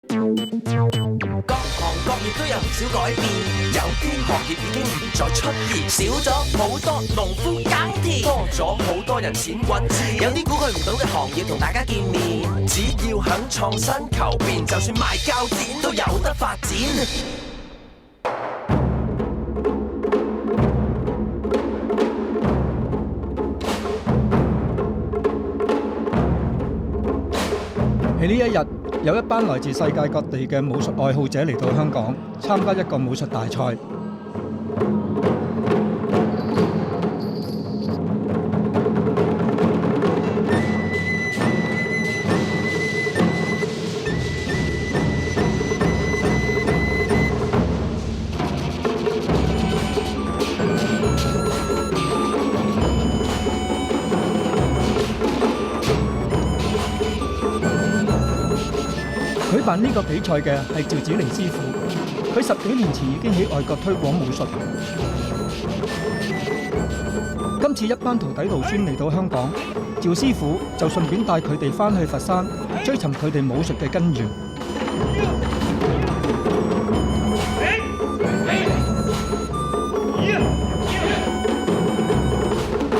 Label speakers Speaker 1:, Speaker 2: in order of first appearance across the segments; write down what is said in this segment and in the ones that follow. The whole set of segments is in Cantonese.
Speaker 1: 各行各業都有唔少改變，有啲行業已經唔再出現，少咗好多農夫耕田，多咗好多人錢滾錢。有啲估佢唔到嘅行業同大家見面，只要肯創新求變，就算賣膠剪都有得發展。
Speaker 2: 喺呢一日，有一班來自世界各地嘅武術愛好者嚟到香港，參加一個武術大賽。舉辦呢個比賽嘅係趙子玲師傅，佢10幾年前已經喺外國推廣武術。今次一班徒弟徒孫嚟到香港，趙師傅就順便帶佢哋返去佛山，追尋佢哋武術嘅根源。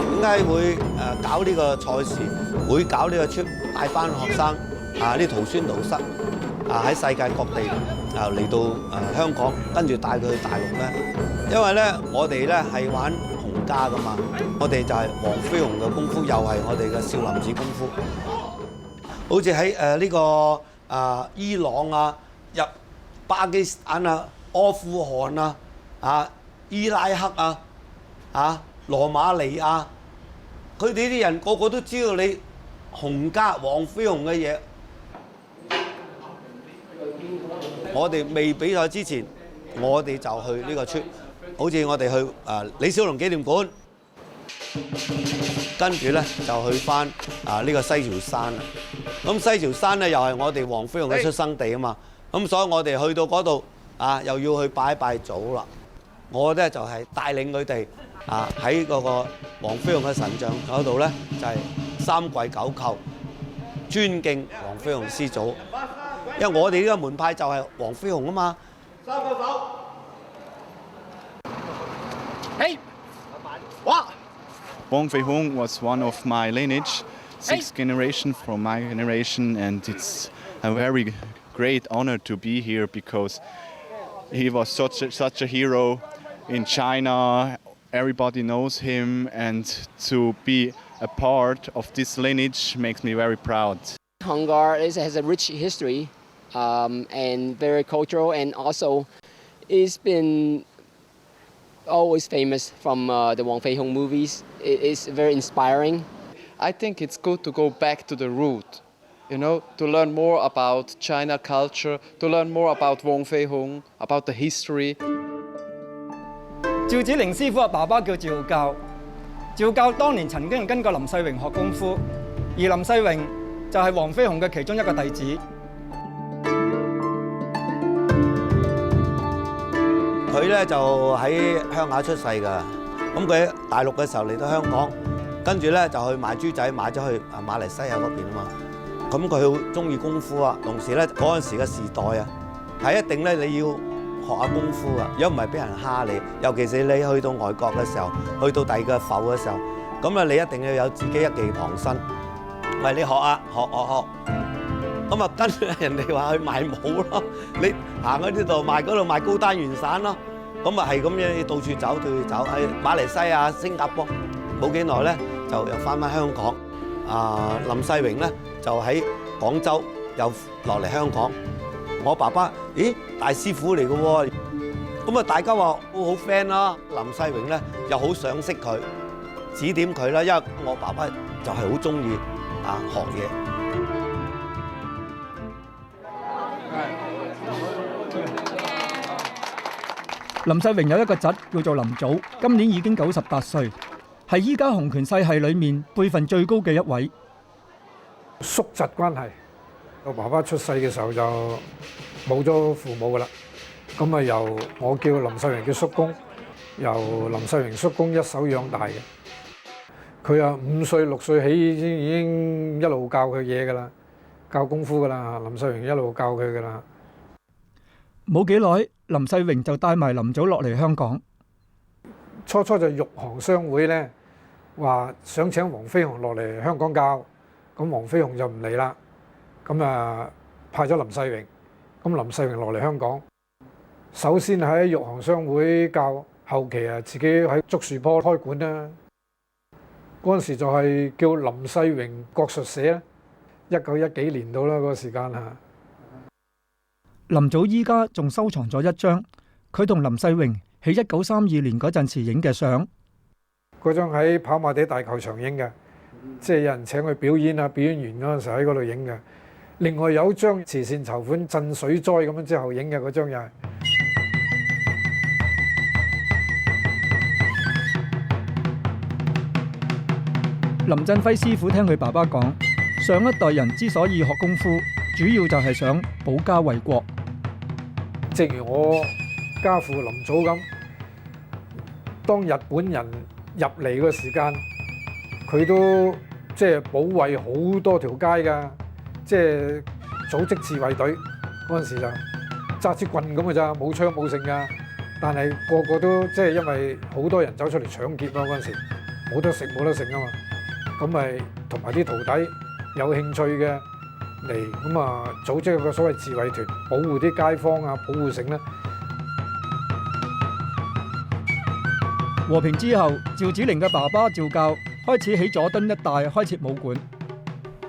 Speaker 3: 點解會搞呢個賽事，會搞呢個出帶班學生啲徒孫徒室喺世界各地嚟到香港，跟住帶佢去大陸咧？因為咧，我哋咧係玩洪家噶嘛，我哋就係黃飛鴻嘅功夫，又係我哋嘅少林寺功夫。好似喺呢個伊朗啊、入巴基斯坦啊、阿富汗啊、伊拉克羅馬尼亞，佢哋啲人個個都知道你洪家黃飛鴻嘅嘢。我哋未比賽之前，我哋就去呢個出，好似我哋去李小龍紀念館，跟住咧就去翻呢個西樵山。咁西樵山咧又係我哋黃飛鴻嘅出生地啊嘛。咁所以我哋去到嗰度又要去拜一拜祖啦。我咧就係帶領佢哋喺嗰個黃飛鴻嘅神像嗰度咧，就係三跪九叩，尊敬黃飛鴻師祖。因為我哋呢個門派就係黃飛鴻啊嘛。三個手。
Speaker 4: Hey， 哇！
Speaker 5: Wang Feihong was one of my lineage, sixth generation from my generation, and it's a very great honor to be here because he was such a hero in China. Everybody knows him, and to be a part of this lineage makes me very proud.
Speaker 4: Hungar has a rich history and very cultural, and also it's been always famous from the Wang Feihong movies. It's very inspiring.
Speaker 6: I think it's good to go back to the root, you know, to learn more about China culture, to learn more about Wang Feihong, about the history.
Speaker 2: 趙子玲師傅嘅爸爸叫趙教，趙教當年曾經跟過林世榮學功夫，而林世榮就係黃飛鴻嘅其中一個弟子。
Speaker 3: 佢咧就喺鄉下出世㗎，咁佢喺大陸嘅時候嚟到香港，跟住咧就去賣豬仔，賣咗去馬來西亞嗰邊啊嘛。咁佢好中意功夫啊，同時咧嗰陣時嘅時代啊，係一定咧你要學下功夫啊，如果唔係俾人蝦你，尤其是你去到外國嘅時候，去到第二個埠嘅時候，咁啊你一定要有自己一技傍身。喂，你學啊，學。咁啊，跟住人哋話去賣帽咯，你行喺呢度賣，嗰度賣高單元散咯。咁啊係咁樣到處走，喺馬來西亞、新加坡，冇幾耐咧就又翻香港。林世榮咧就喺廣州又落嚟香港。我爸爸，咦，大師傅嚟嘅喎。咁啊，大家話好 friend 啦。林世榮咧又好賞識佢，指點佢啦，因為我爸爸就係好中意學嘢。
Speaker 2: 林世榮有一個侄叫做林祖，今年已經98歲，係依家洪拳世系裏面輩分最高嘅一位。
Speaker 7: 叔侄關係，我爸爸出世嘅時候就冇咗父母噶啦，咁啊由我叫林世榮嘅叔公，由林世榮叔公一手養大嘅。佢啊5歲6歲起已經一路教佢嘢噶啦，教功夫噶啦，林世榮一路教佢噶啦。
Speaker 2: 冇幾耐，林世榮就帶埋林祖落嚟香港。
Speaker 7: 初就玉行商會咧話想請黃飛鴻落嚟香港教，咁黃飛鴻就唔嚟啦。咁啊派咗林世榮，咁林世榮落嚟香港，首先喺玉行商會教，後期啊自己喺竹樹坡開館啦。嗰陣時就係叫林世榮國術社啦，1910幾年到啦嗰個時間嚇。
Speaker 2: 林祖依家仲收藏咗一張佢同林世榮喺1932年嗰陣時影嘅相。
Speaker 7: 嗰張喺跑馬地大球場影嘅，即係有人請佢表演啊，表演完嗰陣時喺嗰度影嘅。另外有張慈善籌款賑水災咁樣之後影嘅嗰張又係。
Speaker 2: 林振輝師傅聽佢爸爸講，上一代人之所以學功夫，主要就係想保家衛國。
Speaker 7: 正如我家父林祖咁，當日本人入嚟嘅時間，佢都即係保衛好多條街㗎，即係組織自衛隊嗰陣時就揸支棍咁嘅咋，冇槍冇剩㗎。但係個個都即係因為好多人走出嚟搶劫咯，嗰陣時冇得食冇得剩啊嘛。咁咪同埋啲徒弟有興趣嘅嚟，咁啊組織一個所謂自衛團，保護啲街坊啊，保護城咧。
Speaker 2: 和平之後，趙子玲嘅爸爸趙教開始喺佐敦一帶開設武館。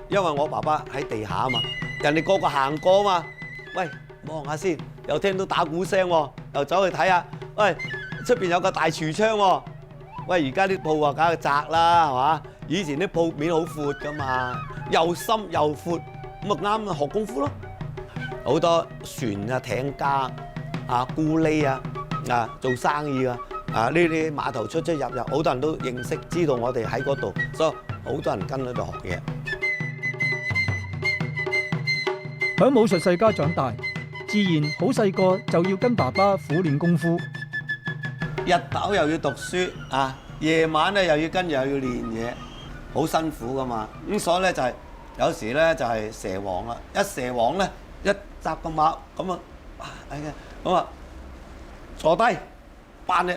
Speaker 3: 因為我爸爸喺地下啊嘛，人哋個個行過啊嘛，喂望下先，又聽到打鼓聲喎，又走去睇下，喂出邊有個大櫥窗喎，喂而家啲鋪啊梗係窄啦，係嘛？以前啲鋪面好闊噶嘛，又深又闊，咁啊啱學功夫咯。好多船啊、艇家啊、咕喱啊做生意啊，呢啲碼頭出入，好多人都認識知道我哋喺嗰度，所以好多人跟喺度學嘢。
Speaker 2: 喺武術世家長大，自然好細個就要跟爸爸苦練功夫。
Speaker 3: 日頭又要讀書啊，夜晚咧又要跟又要練嘢。好辛苦噶嘛，咁所以咧就係有時咧就係蛇王啦，一蛇王咧一扎個馬咁啊，咁啊坐低扮你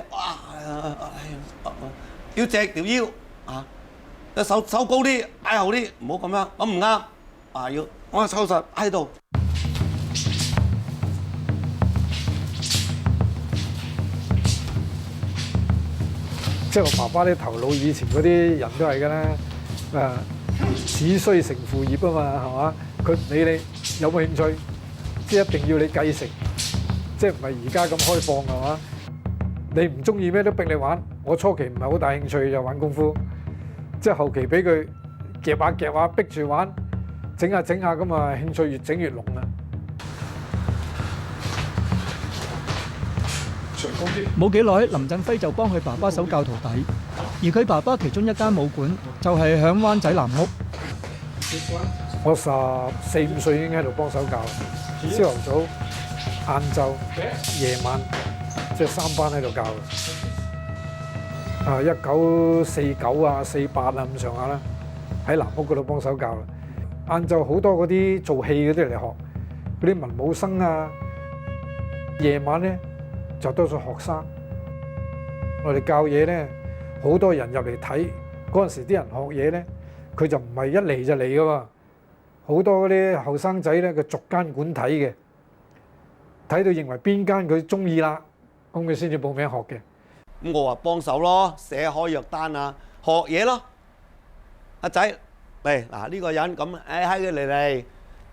Speaker 3: 要直條腰啊，隻手高啲擺後啲，唔好咁樣，咁唔啱啊，要我手實喺度。
Speaker 7: 即係我爸爸啲頭腦，以前嗰啲人都係㗎啦，子須成父業啊嘛，係嘛？佢唔理你有冇興趣，即係一定要你繼承，即係唔係而家咁開放係嘛？你唔中意咩都逼你玩。我初期唔係好大興趣就玩功夫，即係後期俾佢夾下逼住玩，整下咁啊，興趣越整越濃啦。
Speaker 2: 冇幾耐，林振輝就幫佢爸爸手教徒弟，而佢爸爸其中一間武館就係響灣仔南屋。
Speaker 7: 我14、15歲已經喺度幫手教，朝頭早、晏晝、夜晚，即係3班喺度教。1949啊、48啊咁上下啦，喺南屋嗰度幫手教。晏晝好多嗰啲做戲嗰啲嚟學，嗰啲文武生啊。夜晚咧就多數學生。我哋教嘢咧，好多人入嚟睇。嗰陣時啲人學嘢咧，佢就唔係一嚟就嚟噶嘛。好多嗰啲後生仔咧，佢逐間館睇嘅，睇到認為邊間佢中意啦，咁佢先至報名學嘅。
Speaker 3: 咁我話幫手咯，寫開藥單啊，學嘢咯。阿仔嚟嗱，呢個人咁，喺佢嚟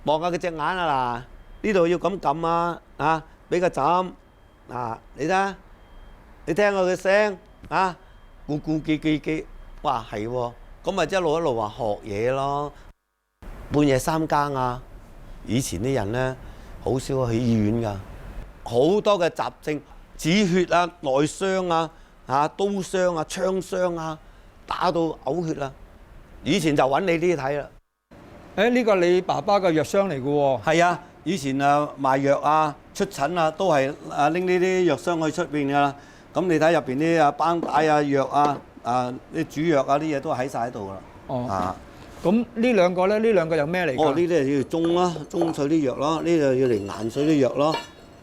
Speaker 3: 望下佢隻眼啊嗱，呢度要咁撳啊，俾個枕嗱，你睇，你聽下佢聲啊，咕咕記，哇係喎，咁咪一路話學嘢咯。半夜3更啊，以前啲人咧好少去醫院㗎，好多嘅雜症。止血啊、內傷啊、刀傷啊、槍傷啊，打到嘔血啊！以前就揾你呢啲睇啦。
Speaker 2: 呢個你爸爸嘅藥箱嚟嘅喎。
Speaker 3: 係啊，以前賣藥啊、出診啊，都係拎呢啲藥箱去出邊㗎啦。咁你睇入邊啲繃帶啊、藥啊、啲煮藥啊啲嘢都喺晒喺度㗎啦。
Speaker 2: 哦。咁呢兩個咧？呢兩個有咩嚟㗎？
Speaker 3: 呢啲係要中啦，中水啲藥咯，呢度要嚟顏水啲藥咯。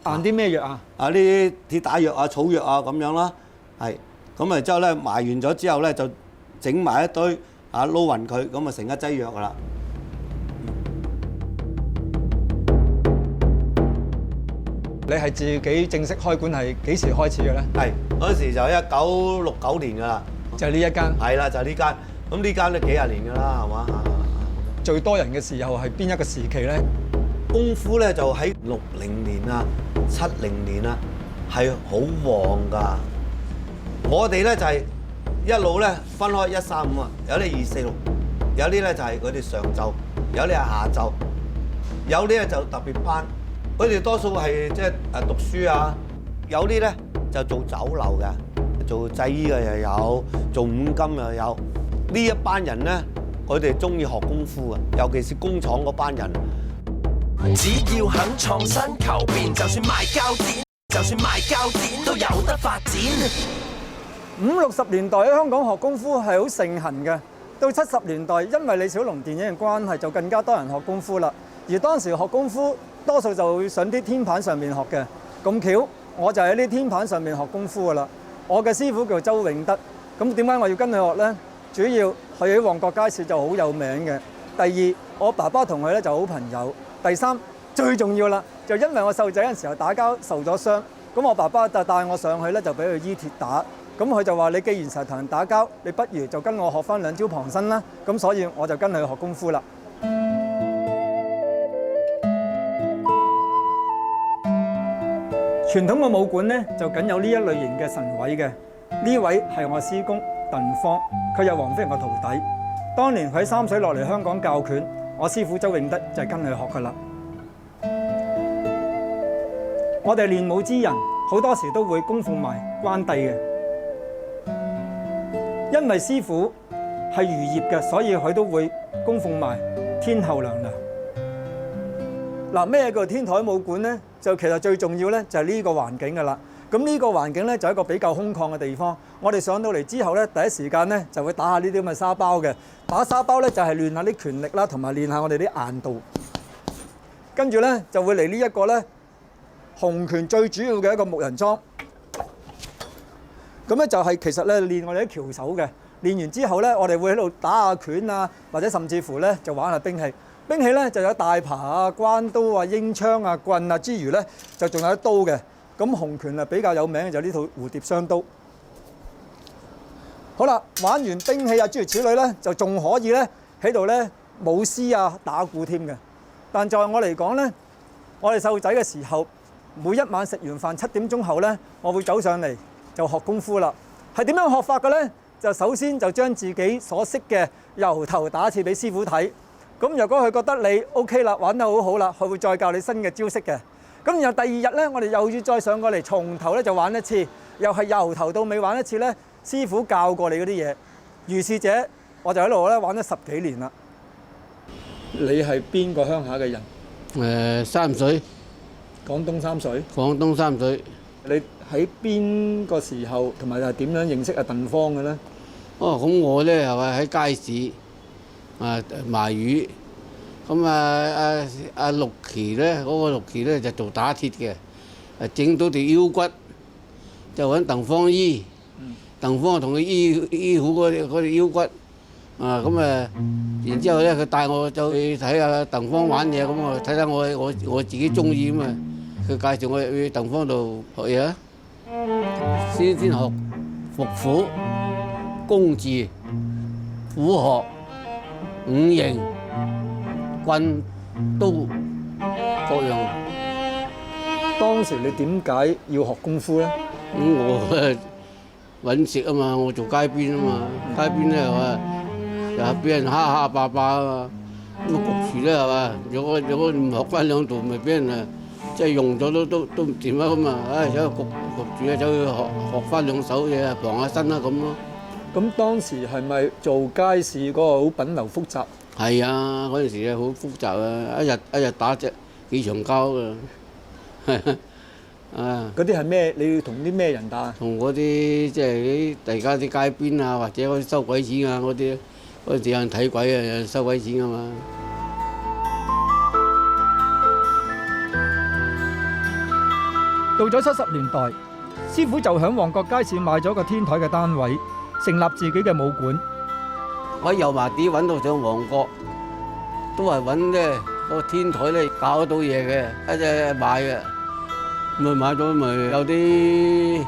Speaker 2: 彈啲咩藥啊？
Speaker 3: 啊啲鐵打藥啊、草藥啊咁樣啦，係咁啊之後咧埋完咗之後咧就整埋一堆啊撈勻佢，咁啊成一劑藥噶啦。
Speaker 2: 你係自己正式開館係幾時開始嘅咧？
Speaker 3: 係嗰陣時就1969年噶啦，
Speaker 2: 就係呢一間。
Speaker 3: 係啦就係呢間，咁呢間都幾廿年噶啦，係嘛？
Speaker 2: 最多人嘅時候係邊一個時期咧？
Speaker 3: 功夫咧就喺60年啊、70年啊，係好旺㗎。我哋咧就係一路咧分開1、3、5啊，有啲2、4、6，有啲咧就係佢哋上晝，有啲係下晝，有啲咧就特別班。佢哋多數係即係讀書啊，有啲咧就做酒樓嘅，做製衣嘅又有，做五金又有。呢一班人咧，佢哋中意學功夫啊，尤其是工廠嗰班人。
Speaker 1: 只要肯創新求變，就算賣膠剪，就算賣膠剪都有得發展。
Speaker 2: 50、60年代喺香港學功夫係好盛行嘅，到70年代因為李小龍電影嘅關係，就更加多人學功夫啦。而當時學功夫多數就會上啲天棚上面學嘅，咁巧我就喺啲天棚上面學功夫噶啦。我嘅師傅叫周永德，咁點解我要跟佢學呢？主要佢喺旺角街市就好有名嘅。第二，我爸爸同佢咧就好朋友。第三，最重要啦，就因為我細路仔嗰陣時候打交受咗傷，咁我爸爸就帶我上去咧就俾佢醫鐵打。咁佢就話：你既然成日同人打交，你不如就跟我學翻兩招旁身啦。咁所以我就跟佢學功夫啦。傳統嘅武館咧就僅有呢一類型嘅神位嘅。呢位係我師公鄧方，佢有黃飛鴻嘅徒弟。當年佢喺三水落嚟香港教拳，我師傅周永德就係跟佢學噶啦。我哋練武之人好多時都會供奉埋關帝嘅。因為師傅係漁業嘅，所以佢都會供奉埋天后娘娘。嗱，咩叫天台武館呢？就其實最重要咧，就係呢個環境噶啦。咁呢個環境咧就係一個比較空曠嘅地方。我哋上到嚟之後咧，第一時間咧就會打下呢啲咁嘅沙包嘅。打沙包咧就係練下啲拳力啦，同埋練下我哋啲硬度。跟住咧就會嚟呢一個咧洪拳最主要嘅一個木人樁。咁咧就係其實咧練我哋啲翹手嘅，練完之後咧，我哋會喺度打下拳啊，或者甚至乎咧就玩下兵器。兵器咧就有大耙啊、關刀啊、鷹槍啊、棍啊之餘咧，就仲有一刀嘅。咁洪拳啊比較有名嘅就呢套蝴蝶雙刀。好啦，玩完兵器啊諸如此類咧，就仲可以咧喺度咧舞獅啊、打鼓添嘅。但在我嚟講咧，我哋細路仔嘅時候，每一晚食完飯7點鐘後咧，我會走上嚟。就學功夫啦，係點樣學法嘅咧？就首先就將自己所識嘅由頭打一次俾師傅睇。咁如果佢覺得你 OK 啦，玩得好好啦，佢會再教你新嘅招式嘅。咁然後第二日咧，我哋又要再上過嚟，從頭咧就玩一次，又係由頭到尾玩一次咧。師傅教過你嗰啲嘢，如是者我就喺度咧玩咗10幾年啦。你係邊個鄉下嘅人？
Speaker 8: 三水，
Speaker 2: 廣東三水。
Speaker 8: 廣東三水。
Speaker 2: 你喺邊個時候同埋係點樣認識阿鄧方嘅咧？
Speaker 8: 哦，咁我咧係咪喺街市賣魚？咁阿陸琪咧，嗰個陸琪咧就做打鐵嘅，整到條腰骨，就揾鄧方醫。鄧方同佢醫好嗰條腰骨。然之後咧，佢帶我就去睇下鄧方玩嘢，咁我睇睇我自己中意咁啊。佢介紹我去鄧方度學嘢啊，先學伏虎、弓字、虎學、五形、棍、刀各樣。
Speaker 2: 當時你點解要學功夫咧？
Speaker 8: 咁我揾食啊嘛，我做街邊啊嘛，街邊咧係嘛，又俾人蝦霸啊嘛，咁焗住咧係嘛，如果唔學翻兩度，咪俾人啊〜即係用咗都唔掂啊咁啊！唉，走去焗住啊，走去學翻兩手嘢啊，傍下身啦咁咯。
Speaker 2: 咁當時係咪做街市嗰個好品流複雜？
Speaker 8: 係啊，嗰陣時啊好複雜啊，一日打幾場交啊！啊！
Speaker 2: 嗰啲係咩？你要同啲咩人打？
Speaker 8: 同嗰啲即係啲大家啲街邊啊，或者嗰啲收鬼錢啊嗰啲，嗰陣時有人睇鬼啊，有人收鬼錢啊嘛。
Speaker 2: 到咗70年代，師傅就響旺角街市買咗個天台嘅單位，成立自己嘅武館。
Speaker 8: 我喺油麻地揾到上旺角，都係揾咧個天台咧搞得到嘢嘅，一隻買嘅，咪買咗咪有啲